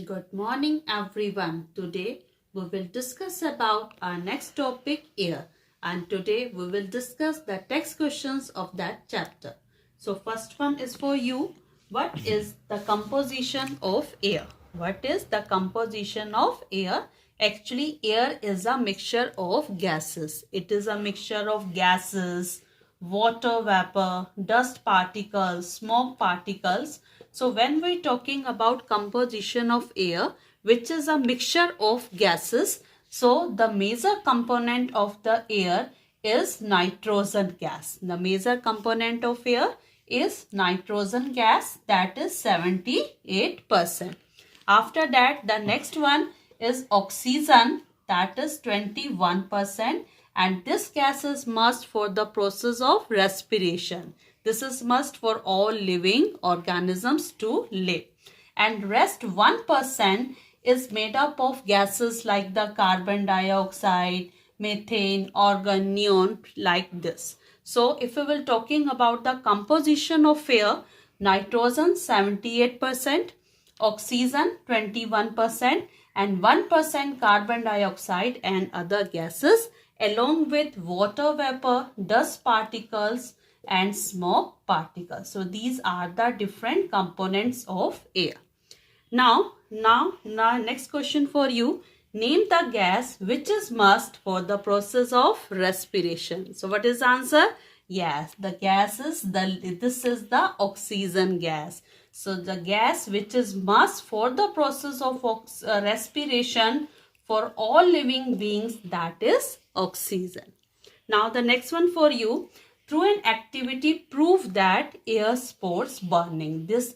Good morning everyone. Today we will discuss about our next topic, air, and today we will discuss the text questions of that chapter. So first one is for you. What is the composition of air? What is the composition of air? Actually, air is a mixture of gases. It is a mixture of gases, water vapor, dust particles, smoke particles. So when we're talking about composition of air, which is a mixture of gases, so the major component of the air is nitrogen gas. The major component of air is nitrogen gas, that is 78%. After that, the next one is oxygen, that is 21%, and this gas is must for the process of respiration. This is must for all living organisms to live. And rest 1% is made up of gases like the carbon dioxide, methane, argon, neon, like this. So if we will talking about the composition of air, nitrogen 78%, oxygen 21%, and 1% carbon dioxide and other gases, along with water vapor, dust particles and smoke particles. So these are the different components of air. Now next question for you. Name the gas which is must for the process of respiration. So what is the answer? Yes, the gas is this is the oxygen gas. So the gas which is must for the process of respiration for all living beings, that is oxygen. Now the next one for you. Through an activity, prove that air supports burning. This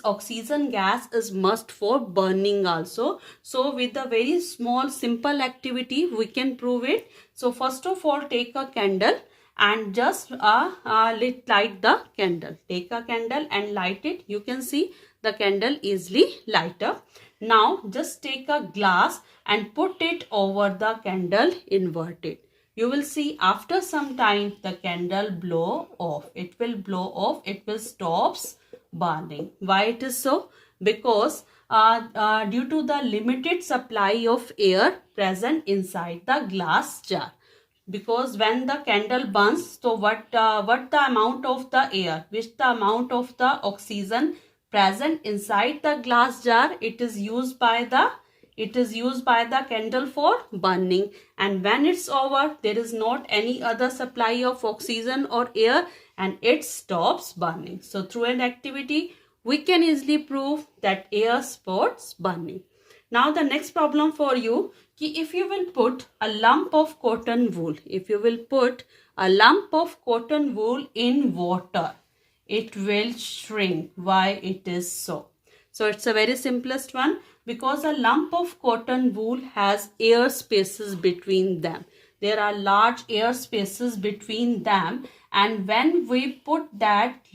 oxygen gas is must for burning also. So with a very small simple activity, we can prove it. So first of all, take a candle and just light the candle. Take a candle and light it. You can see the candle easily light up. Now just take a glass and put it over the candle, invert it. You will see after some time the candle blow off. It will blow off. It will stops burning. Why it is so? Because due to the limited supply of air present inside the glass jar. Because when the candle burns, so what the amount of the air, which the amount of the oxygen present inside the glass jar, it is used by the candle for burning, and when it's over, there is not any other supply of oxygen or air and it stops burning. So through an activity, we can easily prove that air supports burning. Now the next problem for you, if you will put a lump of cotton wool, in water, it will shrink. Why it is so? So it's a very simplest one, because a lump of cotton wool has air spaces between them. There are large air spaces between them, and when we put that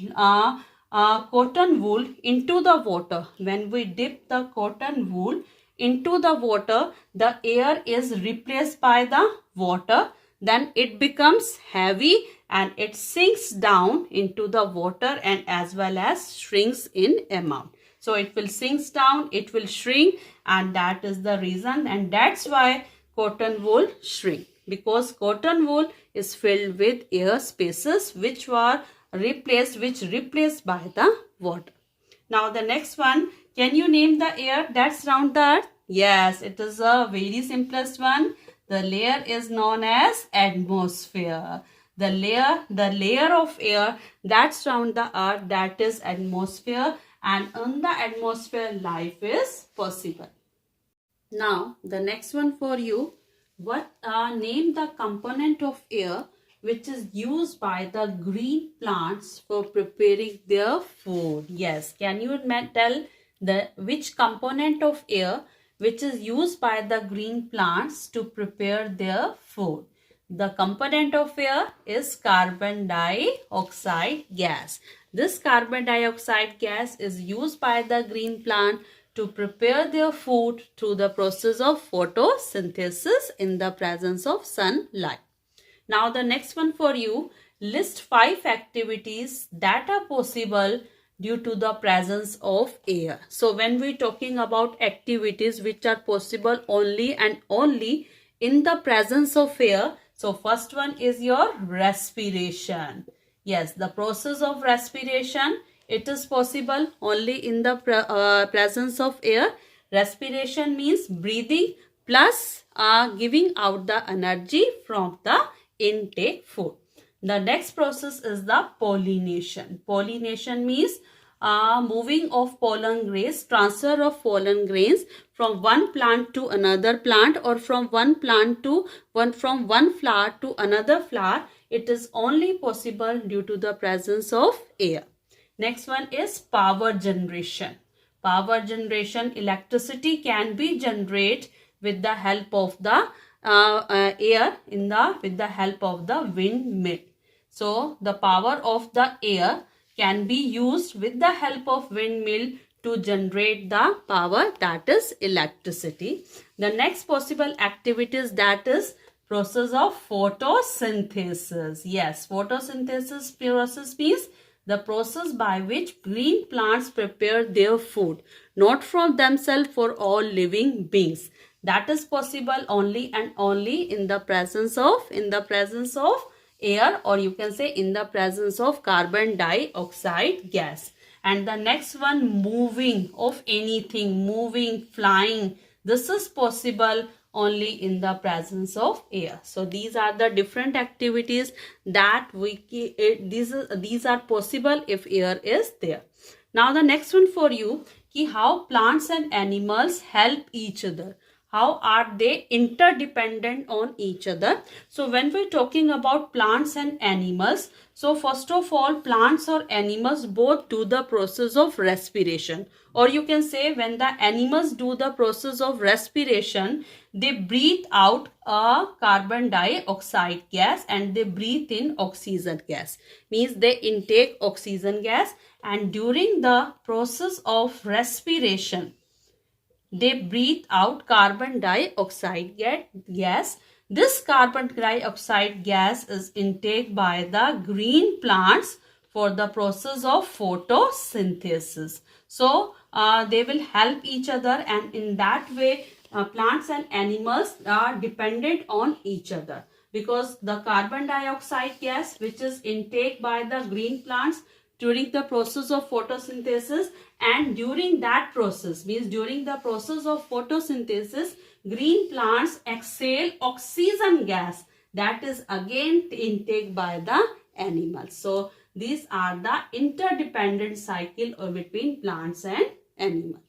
cotton wool into the water, when we dip the cotton wool into the water, the air is replaced by the water. Then it becomes heavy and it sinks down into the water and as well as shrinks in amount. So it will sink down, it will shrink, and that is the reason, and that's why cotton wool shrink, because cotton wool is filled with air spaces which replaced by the water. Now the next one, can you name the air that surrounds the earth? Yes, it is a very simplest one. The layer is known as atmosphere. The layer of air that surrounds the earth, that is atmosphere, and in the atmosphere life is possible. Now the next one for you, name the component of air which is used by the green plants for preparing their food. Yes, can you tell which component of air which is used by the green plants to prepare their food? The component of air is carbon dioxide gas. This carbon dioxide gas is used by the green plant to prepare their food through the process of photosynthesis in the presence of sunlight. Now the next one for you, list 5 activities that are possible due to the presence of air. So when we're talking about activities which are possible only and only in the presence of air, so first one is your respiration. Yes, the process of respiration, it is possible only in the presence of air. Respiration means breathing plus giving out the energy from the intake food. The next process is the pollination. Pollination means moving of pollen grains, transfer of pollen grains from one plant to another plant, or from one flower to another flower. It is only possible due to the presence of air. Next one is power generation. Power generation, electricity can be generated with the help of the air with the help of the windmill. So the power of the air can be used with the help of windmill to generate the power, that is electricity. The next possible activities, that is process of photosynthesis. Yes, photosynthesis process means the process by which green plants prepare their food, not from themselves, for all living beings. That is possible only and only in the presence of air, or you can say in the presence of carbon dioxide gas. And the next one, moving of anything, moving, flying. This is possible only in the presence of air. So these are the different activities that these are possible if air is there. Now the next one for you, how plants and animals help each other. How are they interdependent on each other? So when we're talking about plants and animals, so first of all, plants or animals both do the process of respiration. Or you can say when the animals do the process of respiration, they breathe out a carbon dioxide gas and they breathe in oxygen gas. Means they intake oxygen gas, and during the process of respiration, they breathe out carbon dioxide gas. This carbon dioxide gas is intaken by the green plants for the process of photosynthesis. So they will help each other, and in that way plants and animals are dependent on each other, because the carbon dioxide gas which is intaken by the green plants during the process of photosynthesis, and during that process, means during the process of photosynthesis, green plants exhale oxygen gas that is again intake by the animals. So these are the interdependent cycle between plants and animals.